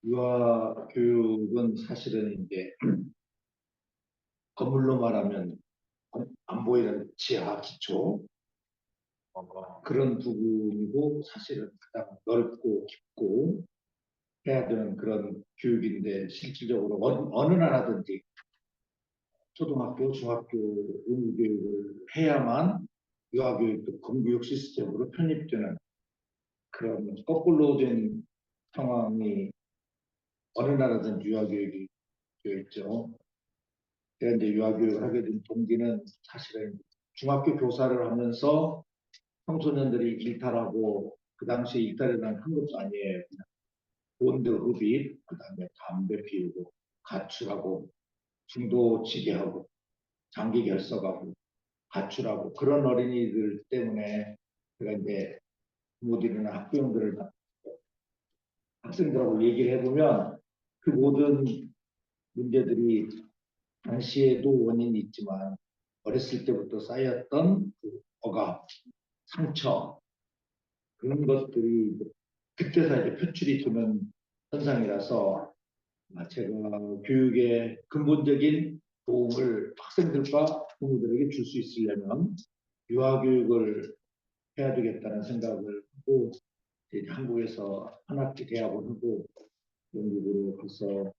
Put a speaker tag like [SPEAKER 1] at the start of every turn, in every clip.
[SPEAKER 1] 유아 교육은 사실은 이제 건물로 말하면 안 보이는 지하 기초 그런 부분이고 사실은 가장 넓고 깊고 해야 되는 그런 교육인데 실질적으로 어느 나라든지 초등학교, 중학교 의무교육을 해야만 유아교육도 공교육 시스템으로 편입되는 그런 거꾸로 된 상황이 어느 나라든지 유아교육이 되어 있죠. 제가 이제 유아교육을 하게 된 동기는 사실은 중학교 교사를 하면서 청소년들이 일탈하고 그 당시에 일탈이라는 큰 것도 아니에요. 그냥 본드 흡입, 그다음에 담배 피우고 가출하고 중도치기하고 장기 결석하고 가출하고 그런 어린이들 때문에 제가 이제 부모들이나 학부형들을 학생들하고 얘기를 해보면 그 모든 문제들이 당시에도 원인이 있지만 어렸을 때부터 쌓였던 그 억압, 상처 그런 것들이 그때서 이제 표출이 되는 현상이라서 제가 교육의 근본적인 도움을 학생들과 부모들에게 줄 수 있으려면 유아교육을 해야 되겠다는 생각을 하고 이제 한국에서 한 학기 대학원 하고 영국으로 가서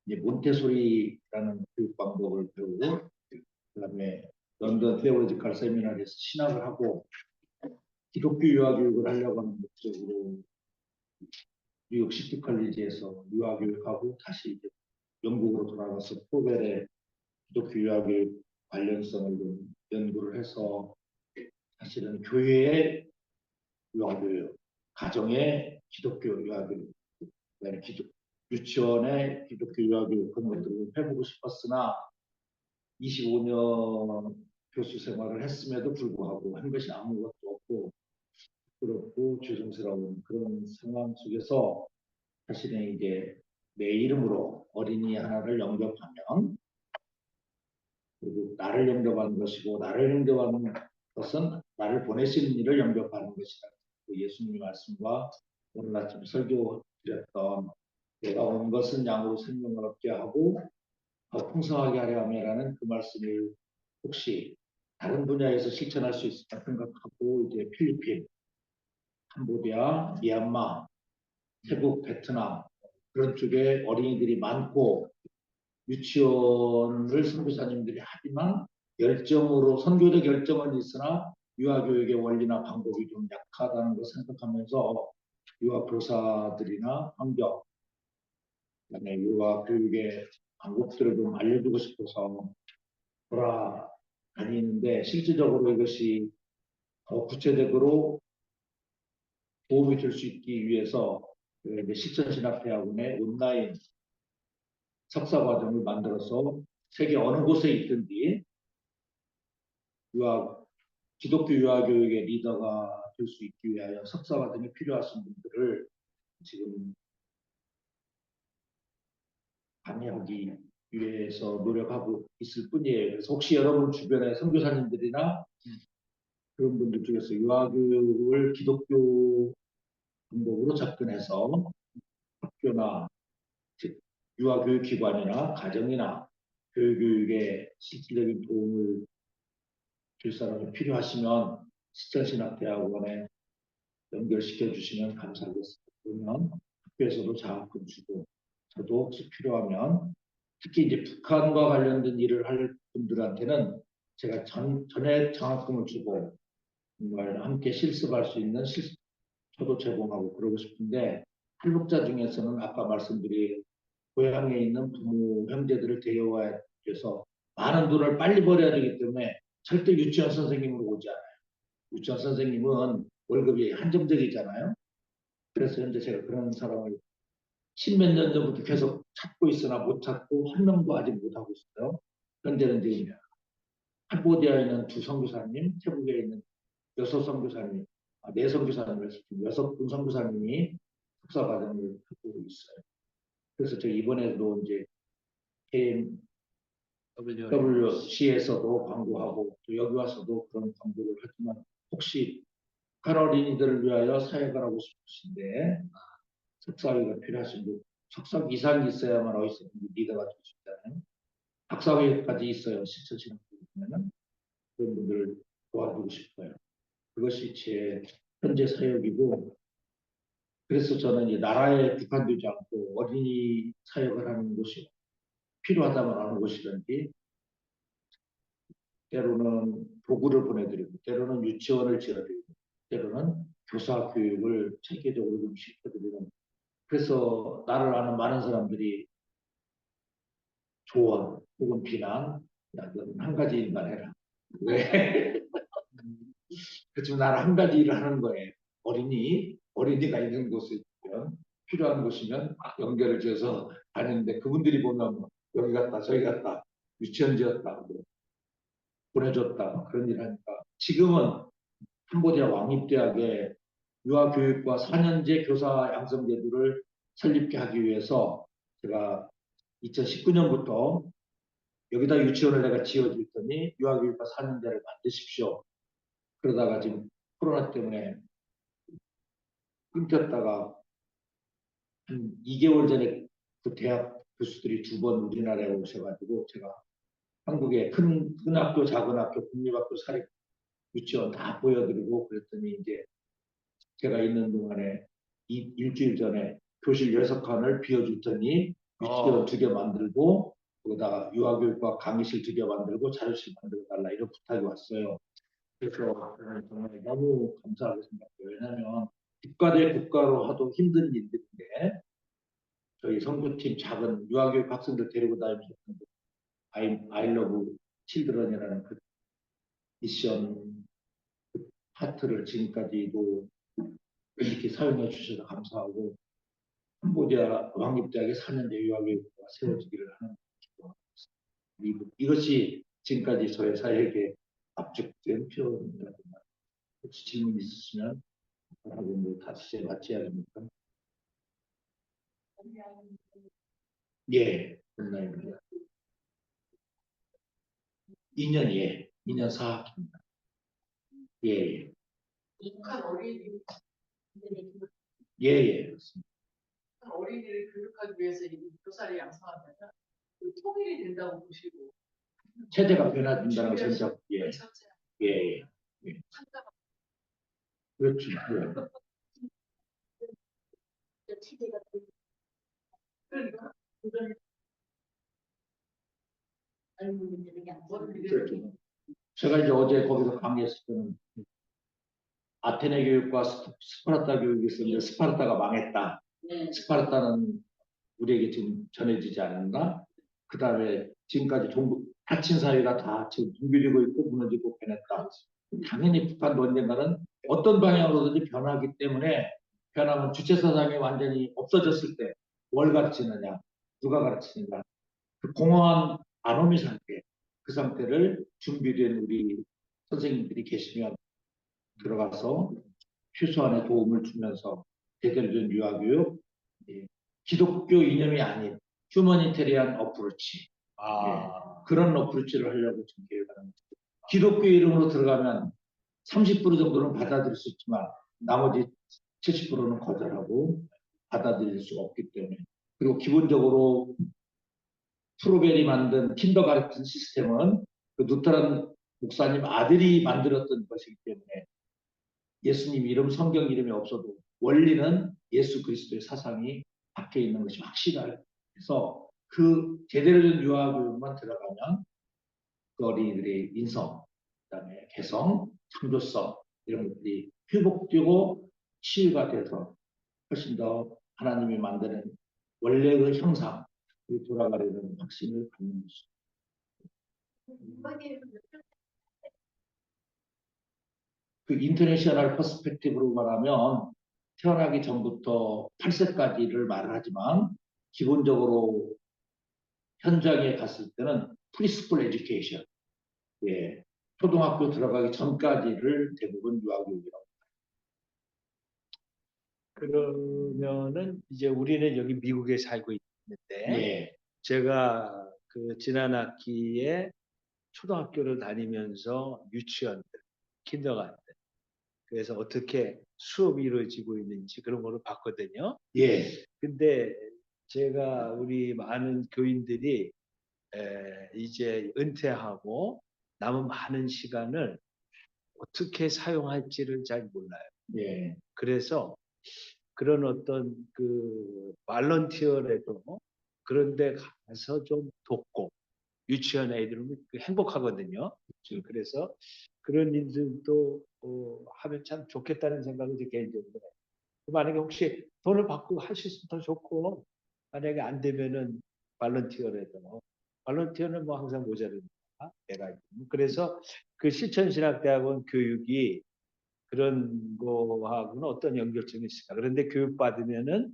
[SPEAKER 1] 이제 몬테소리라는 교육 방법을 배우고 그다음에 런던 테오로지컬 세미나리에서 신학을 하고 기독교 유아교육을 하려고 하는 목적으로 뉴욕 시티 컬리지에서 유아교육하고 다시 이제 영국으로 돌아가서 포벨의 기독교 유아교육 관련성을 좀 연구를 해서 사실은 교회의 유아교육, 가정의 기독교 유아교육, 유치원의 기독교 유아교육 그런 것들을 해보고 싶었으나 25년 교수 생활을 했음에도 불구하고 한 것이 아무것도 없고 부끄럽고 죄송스러운 그런 상황 속에서 사실은 이제 내 이름으로 어린이 하나를 영접하면 그리고 나를 영접하는 것이고 나를 영접하는 것은 나를 보내시는 일을 영접하는 것이다. 그 예수님의 말씀과 오늘 아침 설교 드렸던 내가 온 것은 양으로 생명을 얻게 하고 더 풍성하게 하려 함이라는 그 말씀을 혹시 다른 분야에서 실천할 수 있을까 생각하고 이제 필리핀, 캄보디아, 미얀마, 태국, 베트남 그런 쪽에 어린이들이 많고 유치원을 선교사님들이 하지만 열정으로 선교적 열정은 있으나 유아교육의 원리나 방법이 좀 약하다는 걸 생각하면서 유아교사들이나 환경, 그다음에 유아교육의 방법들을 좀 알려주고 싶어서 돌아다니는데 실질적으로 이것이 더 구체적으로 도움이 될 수 있기 위해서 실천신학대학원의 온라인 석사과정을 만들어서 세계 어느 곳에 있든지 유아, 기독교 유아교육의 리더가 될 수 있기 위하여 석사과정이 필요하신 분들을 지금 관여하기 위해서 노력하고 있을 뿐이에요. 그래서 혹시 여러분 주변에 선교사님들이나 그런 분들 중에서 유아교육을 기독교 방법으로 접근해서 학교나 유아교육기관이나 가정이나 교육에 실질적인 도움을 줄 사람이 필요하시면 실천신학대학원에 연결시켜 주시면 감사하겠습니다. 그러면 학교에서도 장학금 주고 저도 혹시 필요하면 특히 이제 북한과 관련된 일을 할 분들한테는 제가 전에 장학금을 주고 정말 함께 실습할 수 있는 저도 제공하고 그러고 싶은데 탈북자 중에서는 아까 말씀드린 고향에 있는 부모 형제들을 데려와야 돼서 많은 돈을 빨리 벌어야 되기 때문에 절대 유치원 선생님으로 오지 않아요. 유치원 선생님은 월급이 한정적이잖아요. 그래서 현재 제가 그런 사람을 십몇 년 전부터 계속 찾고 있으나 못 찾고 한 명도 아직 못 하고 있어요. 현재는 이제 캄보디아에 있는 두 선교사님, 태국에 있는 여섯 선교사님, 네 선교사님을 여섯 분 선교사님이 석사 과정을 하고 있어요. 그래서 제가 이번에도 이제 WC에서도 광고하고 또 여기 와서도 그런 광고를 하지만 혹시 북한 어린이들을 위하여 사역을 하고 싶으신데 석사학위가 필요하신 분, 석사 이상이 있어야만 어디서 리더가 될 수 있잖아요. 박사학위까지 있어요. 실천신학교 보면은 그런 분들을 도와주고 싶어요. 그것이 제 현재 사역이고, 그래서 저는 이 나라에 국한되지 않고 어린이 사역을 하는 곳이 필요하다면 어느 곳이든지, 때로는 도구를 보내드리고, 때로는 유치원을 지어드리고, 때로는 교사 교육을 체계적으로 좀 시켜드리는, 그래서 나를 아는 많은 사람들이 조언 혹은 비난, 야, 넌한 가지 일만 해라. 왜? 그렇지만 나는 한 가지 일을 하는 거예요. 어린이가 있는 곳이면, 필요한 곳이면 연결을 지어서 다니는데, 그분들이 보면 뭐 여기 갔다 저기 갔다 유치원 지었다 뭐 보내줬다 뭐 그런 일 하니까, 지금은 캄보디아 왕립대학에 유아교육과 4년제 교사 양성제도를 설립케 하기 위해서 제가 2019년부터 여기다 유치원을 내가 지어줄 테니 유아교육과 4년제를 만드십시오. 그러다가 지금 코로나 때문에 끊겼다가 한 2개월 전에 그 대학 교수들이 2번 우리나라에 오셔가지고, 제가 한국의 큰 학교, 작은 학교, 국립학교, 사립 유치원 다 보여드리고 그랬더니, 이제 제가 있는 동안에 일주일 전에 교실 6칸을 비워줄 테니 유치원 2개 만들고, 거기다가 유아교육과 강의실 2개 만들고 자료실 만들어 달라, 이런 부탁이 왔어요. 그래서 저는 정말 너무 감사하게 생각해요. 왜냐하면 국가 대 국가로 하도 힘든 일들인데, 저희 선교팀 작은 유아교육 학생들 데리고 다니면서 아이러브 칠드런이라는 그 미션 파트를 지금까지도 이렇게 사용해 주셔서 감사하고, 캄보디아 왕립대학의 4년제 유아교육과가 세워지기를 하는 이것이 지금까지 저의 사역에 압축된 표현입니다. 혹시 질문 있으시면 하고, 뭐 다시 마쳐야 됩니까? 예, 온라인입니다. 2년, 예, 2년 4학기입니다. 예, 예,
[SPEAKER 2] 북한 어린이
[SPEAKER 1] 예, 예, 그렇습니다.
[SPEAKER 2] 어린이를 교육하기 위해서 이 교사를 양성하면 그 통일이 된다고 보시고
[SPEAKER 1] 체제가 변화된다는 전적, 예,
[SPEAKER 2] 첫째
[SPEAKER 1] 예, 예, 예.
[SPEAKER 2] 상담
[SPEAKER 1] 그렇죠. 예.
[SPEAKER 2] 체제가 그러니까 그런 젊은 분들에게
[SPEAKER 1] 그렇죠. 제가 이제 어제 거기서 강의했을 때는 아테네 교육과 스파르타 교육이 있었는데, 스파르타가 망했다.
[SPEAKER 2] 네.
[SPEAKER 1] 스파르타는 우리에게 지금 전해지지 않았나? 그 다음에 지금까지 닫힌 사회가 다 지금 둥글리고 있고 무너지고 변했다. 당연히 북한도 언젠가는 어떤 방향으로든지 변하기 때문에, 변하면 주체사상이 완전히 없어졌을 때 뭘 가르치느냐, 누가 가르치느냐, 그 공허한 아노미 상태, 그 상태를 준비된 우리 선생님들이 계시면 들어가서 최소한의 도움을 주면서 제대로 된 유아교육, 예, 기독교 이념이 아닌 휴머니테리안 어프로치, 예, 그런 어프로치를 하려고 지금 계획하는 거죠. 기독교 이름으로 들어가면 30% 정도는 받아들일 수 있지만 나머지 70%는 거절하고 받아들일 수가 없기 때문에, 그리고 기본적으로 프로벨이 만든 킨더가르텐 시스템은 그 루터란 목사님 아들이 만들었던 것이기 때문에, 예수님 이름, 성경 이름이 없어도 원리는 예수 그리스도의 사상이 박혀 있는 것이 확실해서, 그 제대로 된 유아교육만 들어가면 그 어린이들의 인성, 그다음에 개성, 창조성, 이런 것들이 회복되고 치유가 돼서 훨씬 더 하나님이 만드는 원래의 그 형상으로 돌아가려는 확신을 갖는 것입니다. 그 인터내셔널 퍼스펙티브로 말하면, 태어나기 전부터 8세까지를 말을 하지만 기본적으로 현장에 갔을 때는 프리스쿨 에듀케이션, 예, 초등학교 들어가기 전까지를 대부분 유아교육이라고.
[SPEAKER 3] 그러면은 이제 우리는 여기 미국에 살고 있는데,
[SPEAKER 1] 예,
[SPEAKER 3] 제가 그 지난 학기에 초등학교를 다니면서 유치원들, 킨더가든 그래서 어떻게 수업이 이루어지고 있는지 그런 거를 봤거든요.
[SPEAKER 1] 예,
[SPEAKER 3] 근데 제가 우리 많은 교인들이 이제 은퇴하고 남은 많은 시간을 어떻게 사용할지를 잘 몰라요.
[SPEAKER 1] 예,
[SPEAKER 3] 그래서 그런 어떤 그 발런티어라도 그런데 가서 좀 돕고 유치원 애들은 행복하거든요. 그래서 그런 일들도 하면 참 좋겠다는 생각이 이제 개인적으로 해요. 만약에 혹시 돈을 받고 할 수 있으면 더 좋고 만약에 안 되면은 발런티어라도 발런티어는 뭐 항상 모자르니까 내가 그래서 그 실천신학대학원 교육이 그런 거하고는 어떤 연결점이 있을까? 그런데 교육받으면은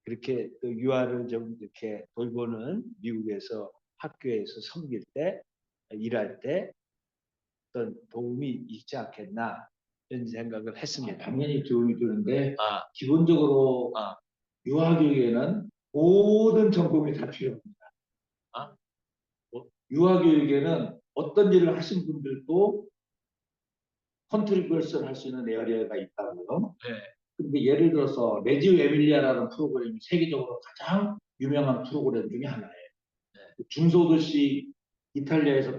[SPEAKER 3] 그렇게 또 유아를 좀 이렇게 돌보는 미국에서 학교에서 섬길 때 일할 때 어떤 도움이 있지 않겠나 이런 생각을 했습니다.
[SPEAKER 1] 당연히 도움이 되는데
[SPEAKER 3] 아,
[SPEAKER 1] 기본적으로
[SPEAKER 3] 아,
[SPEAKER 1] 유아교육에는 모든 전공이 다 필요합니다.
[SPEAKER 3] 아, 뭐,
[SPEAKER 1] 유아교육에는 어떤 일을 하신 분들도 컨트리뷰션 할 수 있는 에어리어가 있다고요.
[SPEAKER 3] 네,
[SPEAKER 1] 근데 예를 들어서 레지오 에밀리아라는 프로그램이 세계적으로 가장 유명한 프로그램 중에 하나예요. 중소도시 이탈리아에서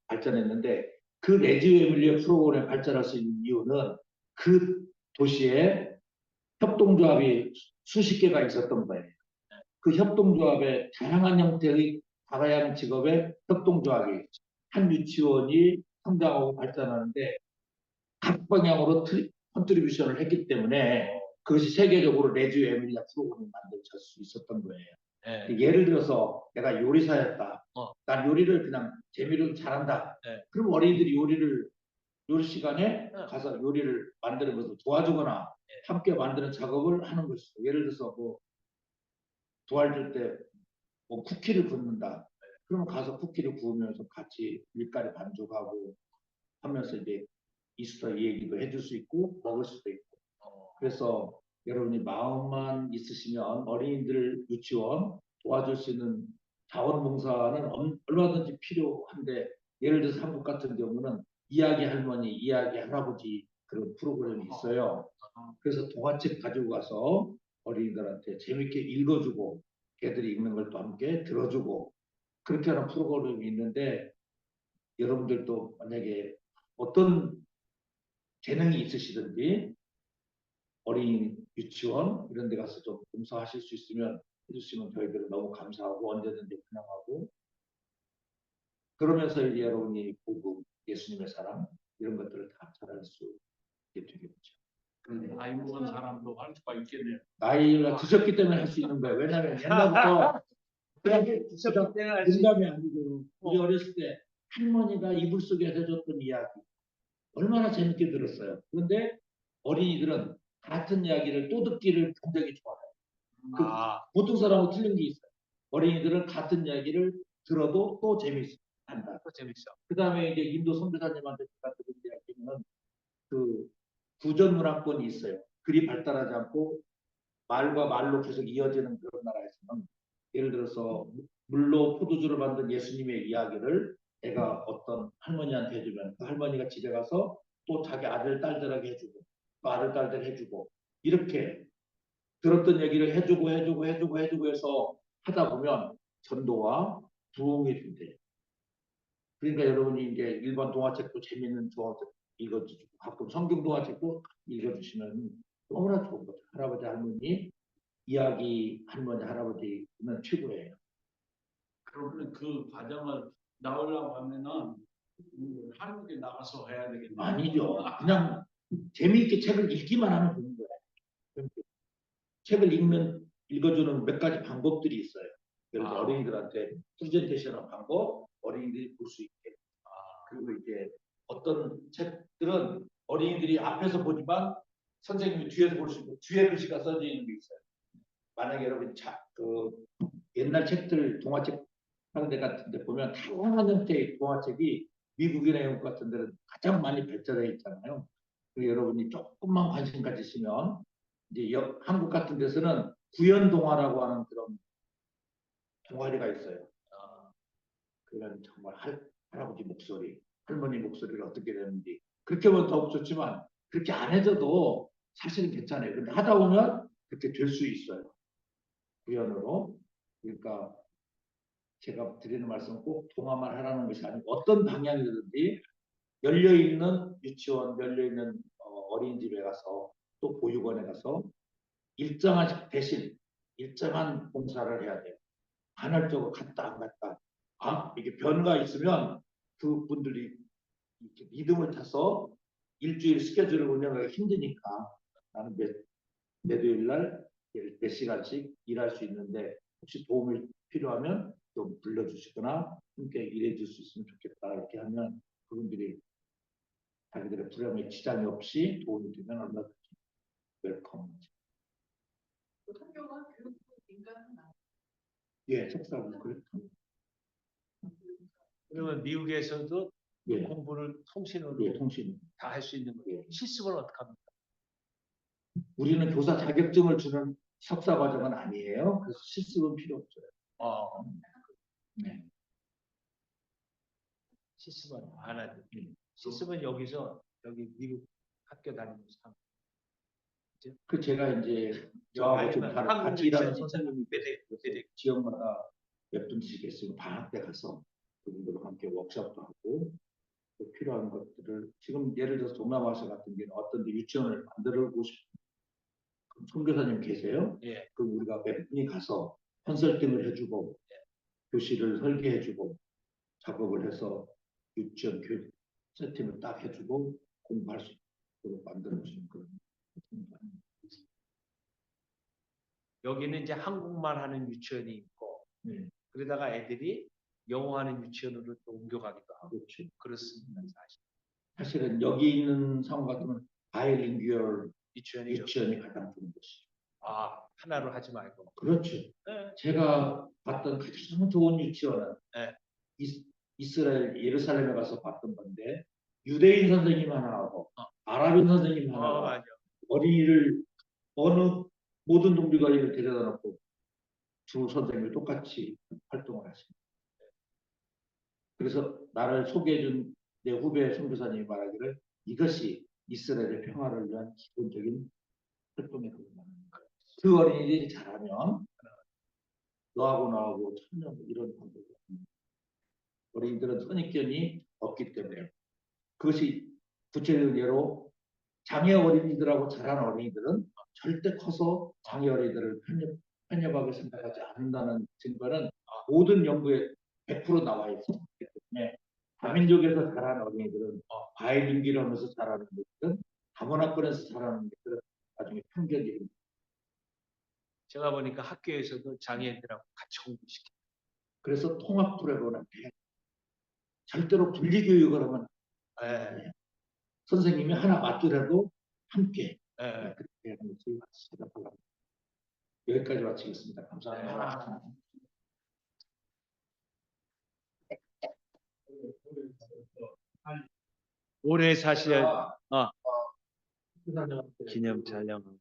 [SPEAKER 1] 발전했는데 그 레지오 에밀리아 프로그램 발전할 수 있는 이유는 그 도시에 협동조합이 수십 개가 있었던 거예요. 그 협동조합의 다양한 형태의 다양한 직업의 협동조합이 한 유치원이 성장하고 발전하는데 각 방향으로 컨트리뷰션을 했기 때문에 그것이 세계적으로 레지오 에밀리아 프로그램이 만들어질 수 있었던 거예요.
[SPEAKER 3] 네,
[SPEAKER 1] 예를 들어서 내가 요리사였다.
[SPEAKER 3] 어.
[SPEAKER 1] 난 요리를 그냥 재미로 잘한다.
[SPEAKER 3] 네.
[SPEAKER 1] 그럼 어린이들이 요리 시간에
[SPEAKER 3] 어.
[SPEAKER 1] 가서 요리를 만드는 도와주거나 함께 만드는 작업을 하는 것이죠. 예를 들어서 뭐 도와줄 때 뭐 쿠키를 굽는다. 그러면 가서 쿠키를 구우면서 같이 밀가루 반죽하고 하면서 이제 이스터 얘기도 해줄 수 있고 먹을 수도 있고. 그래서 여러분이 마음만 있으시면 어린이들 유치원 도와줄 수 있는 자원봉사는 얼마든지 필요한데 예를 들어서 한국 같은 경우는 이야기 할머니, 이야기 할아버지 그런 프로그램이 있어요. 그래서 동화책 가지고 가서 어린이들한테 재밌게 읽어주고 걔들이 읽는 걸 또 함께 들어주고 그렇게 하는 프로그램이 있는데 여러분들도 만약에 어떤 재능이 있으시든지 어린 유치원 이런 데 가서 좀 봉사하실 수 있으면 해주시면 저희들은 너무 감사하고 언제든지 환영하고 그러면서 이제 여러분이 복음, 예수님의 사랑 이런 것들을 다 잘할 수 있게 되겠죠.
[SPEAKER 4] 나이 먹은 사람도 할 수가 있겠네요.
[SPEAKER 1] 나이가 드셨기 때문에 할 수 있는 거예요. 왜냐하면 옛날부터 그냥 농담이 아니고 우리 어렸을 때 할머니가 이불 속에 해줬던 이야기 얼마나 재밌게 들었어요. 그런데 어린이들은 같은 이야기를 또 듣기를 굉장히 좋아해요.
[SPEAKER 3] 아,
[SPEAKER 1] 보통 사람하고 틀린 게 있어요. 어린이들은 같은 이야기를 들어도 또 재밌한다.
[SPEAKER 3] 또 재밌어.
[SPEAKER 1] 그 다음에 이제 인도 선교사님한테 제가 들은 이야기는 그 구전 문화권이 있어요. 글이 발달하지 않고 말과 말로 계속 이어지는 그런 나라에서는 예를 들어서 물로 포도주를 만든 예수님의 이야기를 내가 어떤 할머니한테 해주면 그 할머니가 집에 가서 또 자기 아들 딸들에게 해주고 또 아들 딸들 해주고 이렇게 들었던 얘기를 해주고 해서 하다 보면 전도와 부흥이 된대요. 그러니까 여러분이 이제 일반 동화책도 재밌는 동화책 읽어주고 가끔 성경 동화책도 읽어주시면 너무나 좋은 거죠. 할아버지 할머니 이야기 할머니 할아버지는 최고예요.
[SPEAKER 4] 그러면 그 과정을 나오려고 하면은 한국에 나가서 해야 되겠네요.
[SPEAKER 1] 아니죠. 그냥 재미있게 책을 읽기만 하면 되는 거예요. 책을 읽어주는 몇 가지 방법들이 있어요. 예를 들어 어린이들한테 프레젠테이션한 방법, 어린이들이 볼 수 있게. 그리고 이제 어떤 책들은 어린이들이 앞에서 보지만 선생님이 뒤에서 볼 수 있고 뒤에 글씨가 써져 있는 게 있어요. 만약에 여러분 옛날 책들 동화책 하는 데 같은 데 보면 다양한 형태의 동화책이 미국이나 영국 같은 데는 가장 많이 발전해 있잖아요. 여러분이 조금만 관심 가지시면 이제 한국 같은 데서는 구연 동화라고 하는 그런 동아리가 있어요. 그런 정말 할아버지 목소리, 할머니 목소리가 어떻게 되는지 그렇게 하면 더욱 좋지만 그렇게 안 해줘도 사실은 괜찮아요. 근데 하다 보면 그렇게 될 수 있어요. 우연으로. 그러니까 제가 드리는 말씀은 꼭 통화만 하라는 것이 아니고 어떤 방향이든지 열려있는 유치원, 열려있는 어린이집에 가서 또 보육원에 가서 일정한 대신 일정한 봉사를 해야 돼요. 간헐적으로 갔다 안 갔다. 이게 변화가 있으면 그 분들이 이렇게 믿음을 타서 일주일 스케줄을 운영하기 힘드니까 나는 매주일 날 몇 시간씩 일할 수 있는데 혹시 도움이 필요하면 좀 불러주시거나 함께 일해 줄 수 있으면 좋겠다 이렇게 하면 그분들이 자기들의 불행에 지장이 없이 도움이 되면 얼마든지 웰컴.
[SPEAKER 2] 학교가 교육 인간은 나.
[SPEAKER 1] 예, 속사고 그렇죠.
[SPEAKER 3] 그러면 미국에서도
[SPEAKER 1] 예,
[SPEAKER 3] 공부를 통신으로
[SPEAKER 1] 예, 통신.
[SPEAKER 3] 다 할 수 있는 거예요.
[SPEAKER 1] 예.
[SPEAKER 3] 실습을 어떻게 합니까?
[SPEAKER 1] 우리는 교사 자격증을 주는 석사 과정은 아니에요. 그래서 실습은 필요 없어요. 네.
[SPEAKER 3] 실습은 안 하죠. 실습은 여기서 여기 미국 학교 다니면서 하면
[SPEAKER 1] 그 제가 이제 저하고 지금
[SPEAKER 3] 아니면
[SPEAKER 1] 같이 일하는
[SPEAKER 3] 한국
[SPEAKER 1] 선생님이
[SPEAKER 3] 메딕
[SPEAKER 1] 지역마다 몇 분씩 있으면 방학 때 가서 그분들과 함께 워크숍도 하고 또 필요한 것들을 지금 예를 들어서 동남아시아 같은 경우는 어떤 데 유치원을 만들고 싶은 선교사님 계세요.
[SPEAKER 3] 예.
[SPEAKER 1] 그럼 우리가 몇 분이 가서 컨설팅을 해주고 교실을 설계해주고 작업을 해서 유치원 교육 세팅을 딱 해주고 공부할 수 있도록 만들어주는 그런.
[SPEAKER 3] 여기는 이제 한국말 하는 유치원이 있고
[SPEAKER 1] 네.
[SPEAKER 3] 그러다가 애들이 영어 하는 유치원으로 또 옮겨가기도 하고
[SPEAKER 1] 그렇죠.
[SPEAKER 3] 그렇습니다. 사실
[SPEAKER 1] 사실은 여기 있는 상황 같으면 바이링구얼
[SPEAKER 3] 유치원이
[SPEAKER 1] 유치원이 가장 좋은 것이죠.
[SPEAKER 3] 하나로 하지 말고
[SPEAKER 1] 그렇죠.
[SPEAKER 3] 네.
[SPEAKER 1] 제가 봤던 가장 좋은 유치원은
[SPEAKER 3] 네.
[SPEAKER 1] 이스라엘 예루살렘에 가서 봤던 건데 유대인 선생님 하나하고 아랍인 선생님 하나가
[SPEAKER 3] 맞아.
[SPEAKER 1] 어린이를 어느 모든 동물과를 데려다 놓고 두 선생님이 똑같이 활동을 하십니다. 그래서 나를 소개해준 내 후배 선교사님이 말하기를 이것이 이스라엘의 평화를 위한 기본적인 활동의 그것만. 그 어린이들이 잘하면 너하고 나하고 천년 이런 방법이 어린이들은 선입견이 없기 때문에 그것이 구체적인 예로 장애 어린이들하고 자란 어린이들은 절대 커서 장애 어린이들을 편협하게 생각하지 않는다는 증거는 모든 연구에 100% 나와 있기 때문에 다민족에서 자란 어린이들은 바이링기를 하면서 자라는 것들은 다문화권에서 자라는 것들은 나중에 편견이.
[SPEAKER 3] 제가 보니까 학교에서도 장애인들하고 같이 공부시켜.
[SPEAKER 1] 그래서 통합 프로그램은 절대로 분리교육을 하면
[SPEAKER 3] 예.
[SPEAKER 1] 선생님이 하나 맡더라도 함께
[SPEAKER 3] 예.
[SPEAKER 1] 그렇게 하는 것이 생각합니다. 여기까지 마치겠습니다. 감사합니다.
[SPEAKER 3] 오래 사실
[SPEAKER 1] 아,
[SPEAKER 3] 기념 촬영.